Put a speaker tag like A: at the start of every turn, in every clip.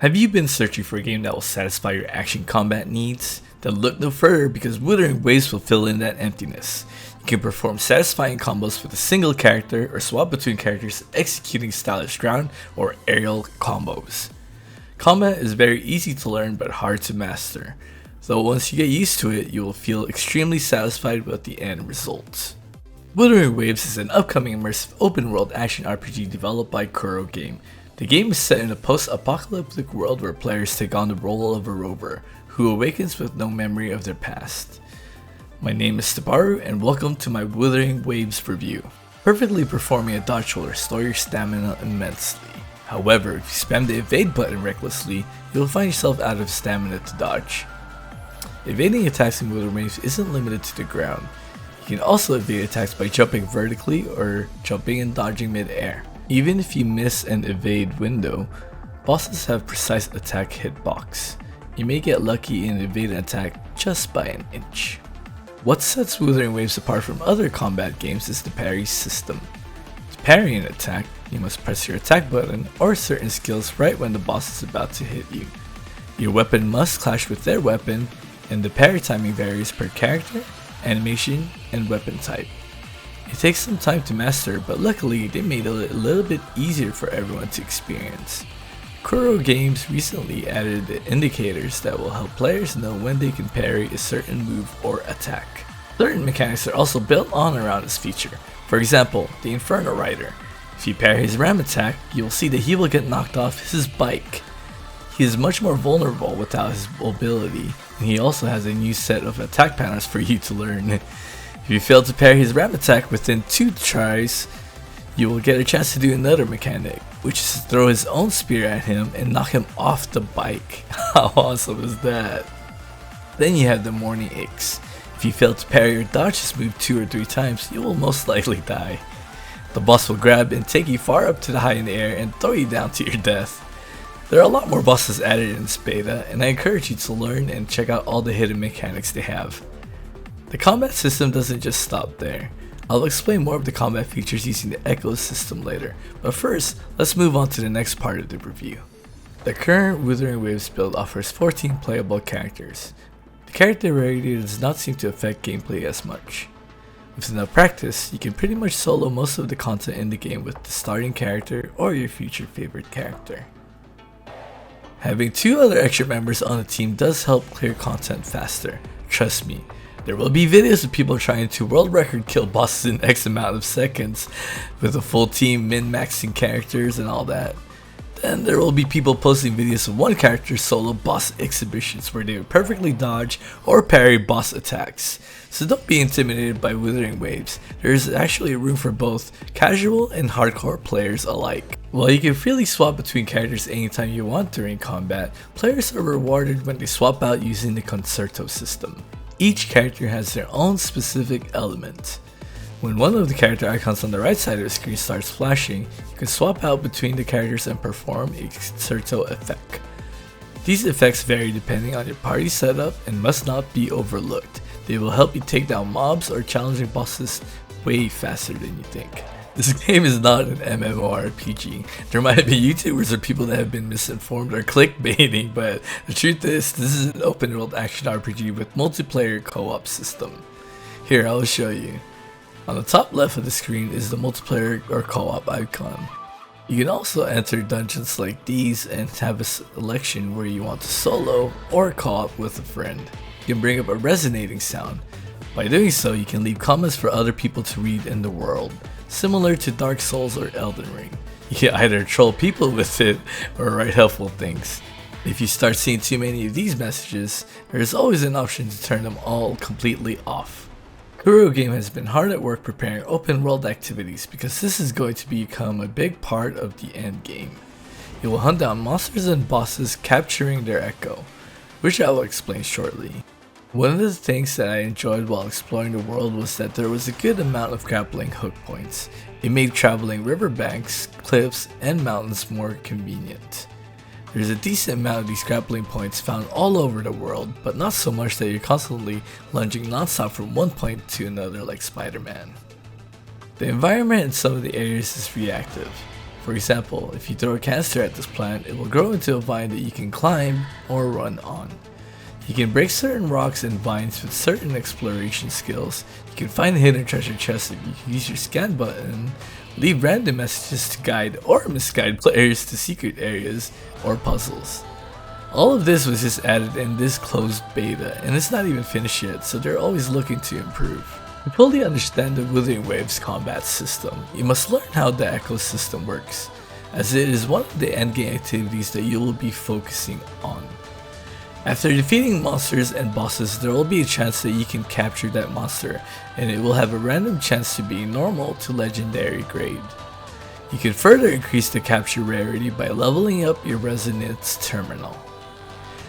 A: Have you been searching for a game that will satisfy your action combat needs? Then look no further, because Wuthering Waves will fill in that emptiness. You can perform satisfying combos with a single character or swap between characters executing stylish ground or aerial combos. Combat is very easy to learn but hard to master, though once you get used to it, you will feel extremely satisfied with the end results. Wuthering Waves is an upcoming immersive open-world action RPG developed by Kuro Game. The game is set in a post-apocalyptic world where players take on the role of a rover, who awakens with no memory of their past. My name is Steparu, and welcome to my Wuthering Waves review. Perfectly performing a dodge will restore your stamina immensely. However, if you spam the evade button recklessly, you will find yourself out of stamina to dodge. Evading attacks in Wuthering Waves isn't limited to the ground. You can also evade attacks by jumping vertically or jumping and dodging mid-air. Even if you miss an evade window, bosses have precise attack hitbox. You may get lucky and evade an attack just by an inch. What sets Wuthering Waves apart from other combat games is the parry system. To parry an attack, you must press your attack button or certain skills right when the boss is about to hit you. Your weapon must clash with their weapon, and the parry timing varies per character, animation, and weapon type. It takes some time to master, but luckily they made it a little bit easier for everyone to experience. Kuro Games recently added the indicators that will help players know when they can parry a certain move or attack. Certain mechanics are also built on around this feature. For example, the Inferno Rider. If you parry his ram attack, you will see that he will get knocked off his bike. He is much more vulnerable without his mobility, and he also has a new set of attack patterns for you to learn. If you fail to parry his ram attack within 2 tries, you will get a chance to do another mechanic, which is to throw his own spear at him and knock him off the bike. How awesome is that? Then you have the Morning Aches. If you fail to parry or dodge his move 2 or 3 times, you will most likely die. The boss will grab and take you far up to the high in the air and throw you down to your death. There are a lot more bosses added in this beta, and I encourage you to learn and check out all the hidden mechanics they have. The combat system doesn't just stop there. I'll explain more of the combat features using the Echo system later, but first, let's move on to the next part of the review. The current Wuthering Waves build offers 14 playable characters. The character variety does not seem to affect gameplay as much. With enough practice, you can pretty much solo most of the content in the game with the starting character or your future favorite character. Having 2 other extra members on the team does help clear content faster, trust me. There will be videos of people trying to world record kill bosses in X amount of seconds with a full team min-maxing characters and all that. Then there will be people posting videos of one character solo boss exhibitions where they would perfectly dodge or parry boss attacks. So don't be intimidated by Wuthering Waves. There is actually room for both casual and hardcore players alike. While you can freely swap between characters anytime you want during combat, players are rewarded when they swap out using the Concerto system. Each character has their own specific element. When one of the character icons on the right side of the screen starts flashing, you can swap out between the characters and perform a Concerto effect. These effects vary depending on your party setup and must not be overlooked. They will help you take down mobs or challenging bosses way faster than you think. This game is not an MMORPG. There might be YouTubers or people that have been misinformed or clickbaiting, but the truth is, this is an open world action RPG with multiplayer co-op system. Here, I will show you. On the top left of the screen is the multiplayer or co-op icon. You can also enter dungeons like these and have a selection where you want to solo or co-op with a friend. You can bring up a resonating sound. By doing so, you can leave comments for other people to read in the world. Similar to Dark Souls or Elden Ring. You can either troll people with it or write helpful things. If you start seeing too many of these messages, there is always an option to turn them all completely off. Kuro Game has been hard at work preparing open world activities because this is going to become a big part of the end game. You will hunt down monsters and bosses capturing their echo, which I will explain shortly. One of the things that I enjoyed while exploring the world was that there was a good amount of grappling hook points. It made traveling riverbanks, cliffs, and mountains more convenient. There's a decent amount of these grappling points found all over the world, but not so much that you're constantly lunging non-stop from one point to another like Spider-Man. The environment in some of the areas is reactive. For example, if you throw a canister at this plant, it will grow into a vine that you can climb or run on. You can break certain rocks and vines with certain exploration skills. You can find hidden treasure chests if you use your scan button, leave random messages to guide or misguide players to secret areas or puzzles. All of this was just added in this closed beta, and it's not even finished yet, so they're always looking to improve. To fully understand the Wuthering Waves combat system, you must learn how the echo system works, as it is one of the endgame activities that you will be focusing on. After defeating monsters and bosses, there will be a chance that you can capture that monster, and it will have a random chance to be normal to legendary grade. You can further increase the capture rarity by leveling up your resonance terminal.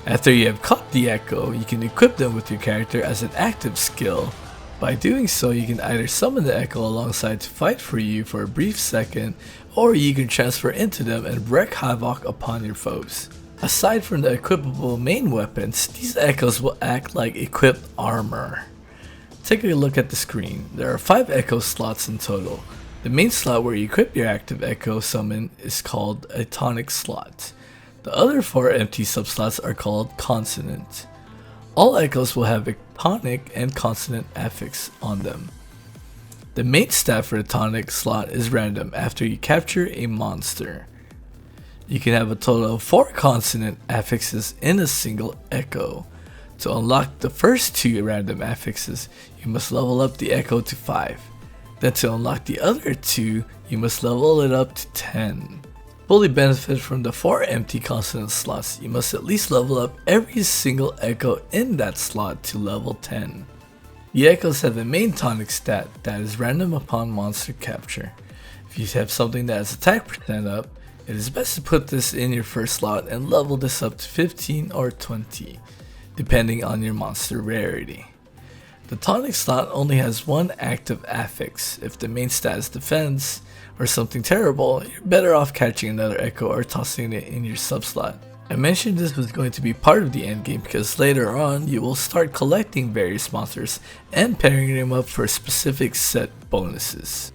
A: After you have caught the echo, you can equip them with your character as an active skill. By doing so, you can either summon the echo alongside to fight for you for a brief second, or you can transfer into them and wreak havoc upon your foes. Aside from the equipable main weapons, these echoes will act like equipped armor. Take a look at the screen. There are 5 echo slots in total. The main slot where you equip your active echo summon is called a tonic slot. The other 4 empty subslots are called consonant. All echoes will have a tonic and consonant affix on them. The main stat for the tonic slot is random after you capture a monster. You can have a total of 4 consonant affixes in a single echo. To unlock the first 2 random affixes, you must level up the echo to 5. Then to unlock the other 2, you must level it up to 10. Fully benefit from the 4 empty consonant slots, you must at least level up every single echo in that slot to level 10. The echoes have a main tonic stat that is random upon monster capture. If you have something that has attack percent up, it is best to put this in your first slot and level this up to 15 or 20, depending on your monster rarity. The tonic slot only has 1 active affix. If the main stat is defense or something terrible, you're better off catching another echo or tossing it in your subslot. I mentioned this was going to be part of the endgame because later on you will start collecting various monsters and pairing them up for specific set bonuses.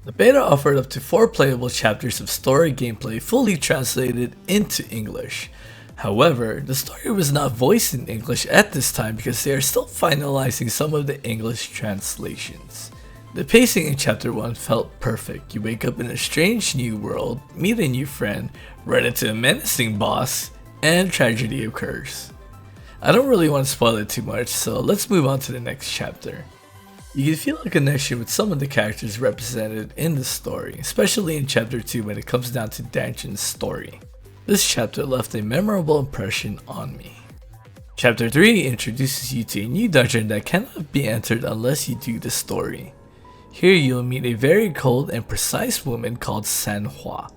A: The beta offered up to 4 playable chapters of story gameplay fully translated into English. However, the story was not voiced in English at this time because they are still finalizing some of the English translations. The pacing in chapter 1 felt perfect. You wake up in a strange new world, meet a new friend, run into a menacing boss, and tragedy occurs. I don't really want to spoil it too much, so let's move on to the next chapter. You can feel a connection with some of the characters represented in the story, especially in chapter 2 when it comes down to Danchin's story. This chapter left a memorable impression on me. Chapter 3 introduces you to a new dungeon that cannot be entered unless you do the story. Here you'll meet a very cold and precise woman called Sanhua,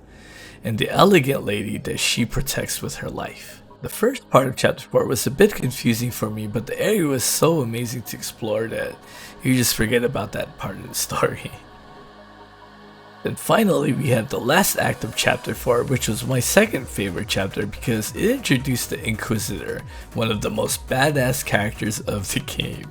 A: and the elegant lady that she protects with her life. The first part of chapter 4 was a bit confusing for me, but the area was so amazing to explore that you just forget about that part of the story. Then finally we have the last act of chapter 4, which was my second favorite chapter because it introduced the Inquisitor, one of the most badass characters of the game.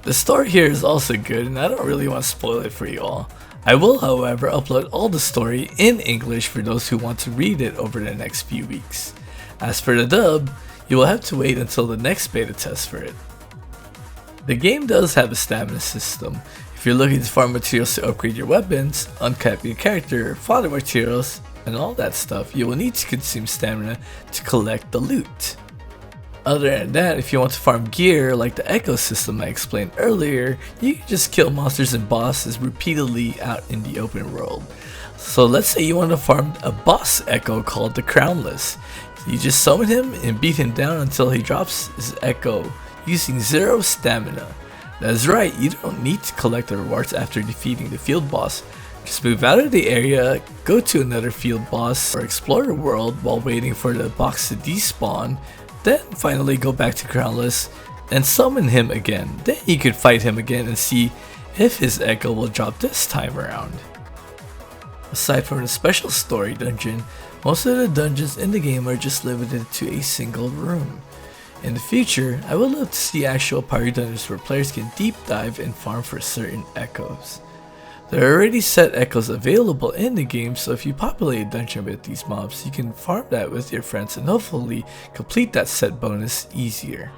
A: The story here is also good and I don't really want to spoil it for you all. I will however upload all the story in English for those who want to read it over the next few weeks. As for the dub, you will have to wait until the next beta test for it. The game does have a stamina system. If you're looking to farm materials to upgrade your weapons, uncap your character, fodder materials, and all that stuff, you will need to consume stamina to collect the loot. Other than that, if you want to farm gear like the echo system I explained earlier, you can just kill monsters and bosses repeatedly out in the open world. So let's say you want to farm a boss echo called the Crownless. You just summon him and beat him down until he drops his echo using 0 stamina. That's right, you don't need to collect the rewards after defeating the field boss. Just move out of the area, go to another field boss, or explore the world while waiting for the box to despawn. Then finally go back to Crownless and summon him again. Then you can fight him again and see if his echo will drop this time around. Aside from the special story dungeon, most of the dungeons in the game are just limited to a single room. In the future, I would love to see actual party dungeons where players can deep dive and farm for certain echoes. There are already set echoes available in the game, so if you populate a dungeon with these mobs, you can farm that with your friends and hopefully complete that set bonus easier.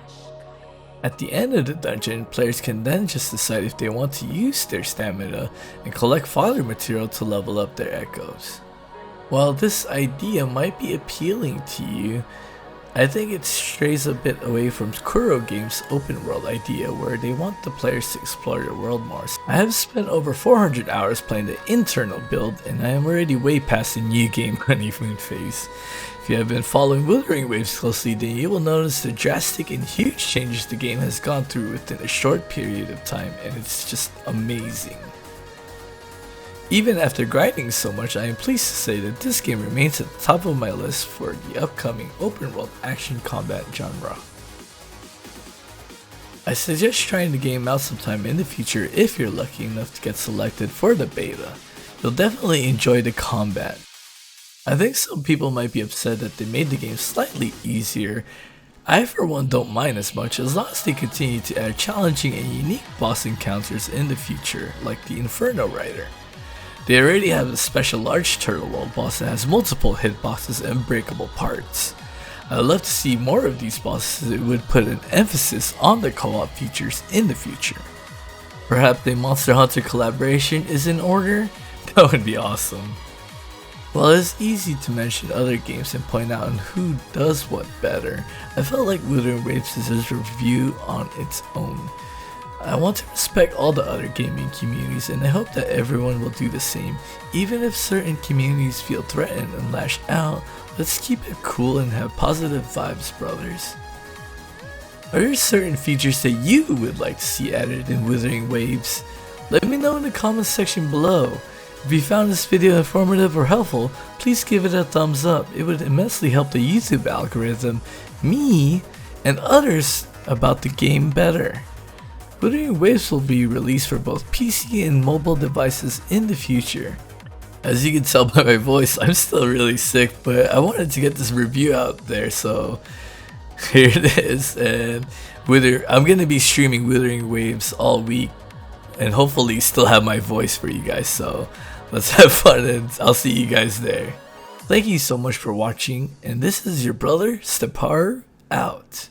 A: At the end of the dungeon, players can then just decide if they want to use their stamina and collect fodder material to level up their echoes. While this idea might be appealing to you, I think it strays a bit away from Kuro Games' open world idea where they want the players to explore the world more. I have spent over 400 hours playing the internal build and I am already way past the new game honeymoon phase. If you have been following Wuthering Waves closely, then you will notice the drastic and huge changes the game has gone through within a short period of time, and it's just amazing. Even after grinding so much, I am pleased to say that this game remains at the top of my list for the upcoming open world action combat genre. I suggest trying the game out sometime in the future if you're lucky enough to get selected for the beta. You'll definitely enjoy the combat. I think some people might be upset that they made the game slightly easier. I for one don't mind as much as long as they continue to add challenging and unique boss encounters in the future, like the Inferno Rider. They already have a special large turtle wall boss that has multiple hitboxes and breakable parts. I'd love to see more of these bosses that would put an emphasis on the co-op features in the future. Perhaps a Monster Hunter collaboration is in order? That would be awesome. While it's easy to mention other games and point out who does what better, I felt like Wuthering Waves deserves a review on its own. I want to respect all the other gaming communities and I hope that everyone will do the same. Even if certain communities feel threatened and lash out, let's keep it cool and have positive vibes, brothers. Are there certain features that you would like to see added in Wuthering Waves? Let me know in the comments section below. If you found this video informative or helpful, please give it a thumbs up. It would immensely help the YouTube algorithm, me, and others about the game better. Wuthering Waves will be released for both PC and mobile devices in the future. As you can tell by my voice, I'm still really sick, but I wanted to get this review out there, so here it is. And I'm going to be streaming Wuthering Waves all week and hopefully still have my voice for you guys, so let's have fun and I'll see you guys there. Thank you so much for watching, and this is your brother Steparu out.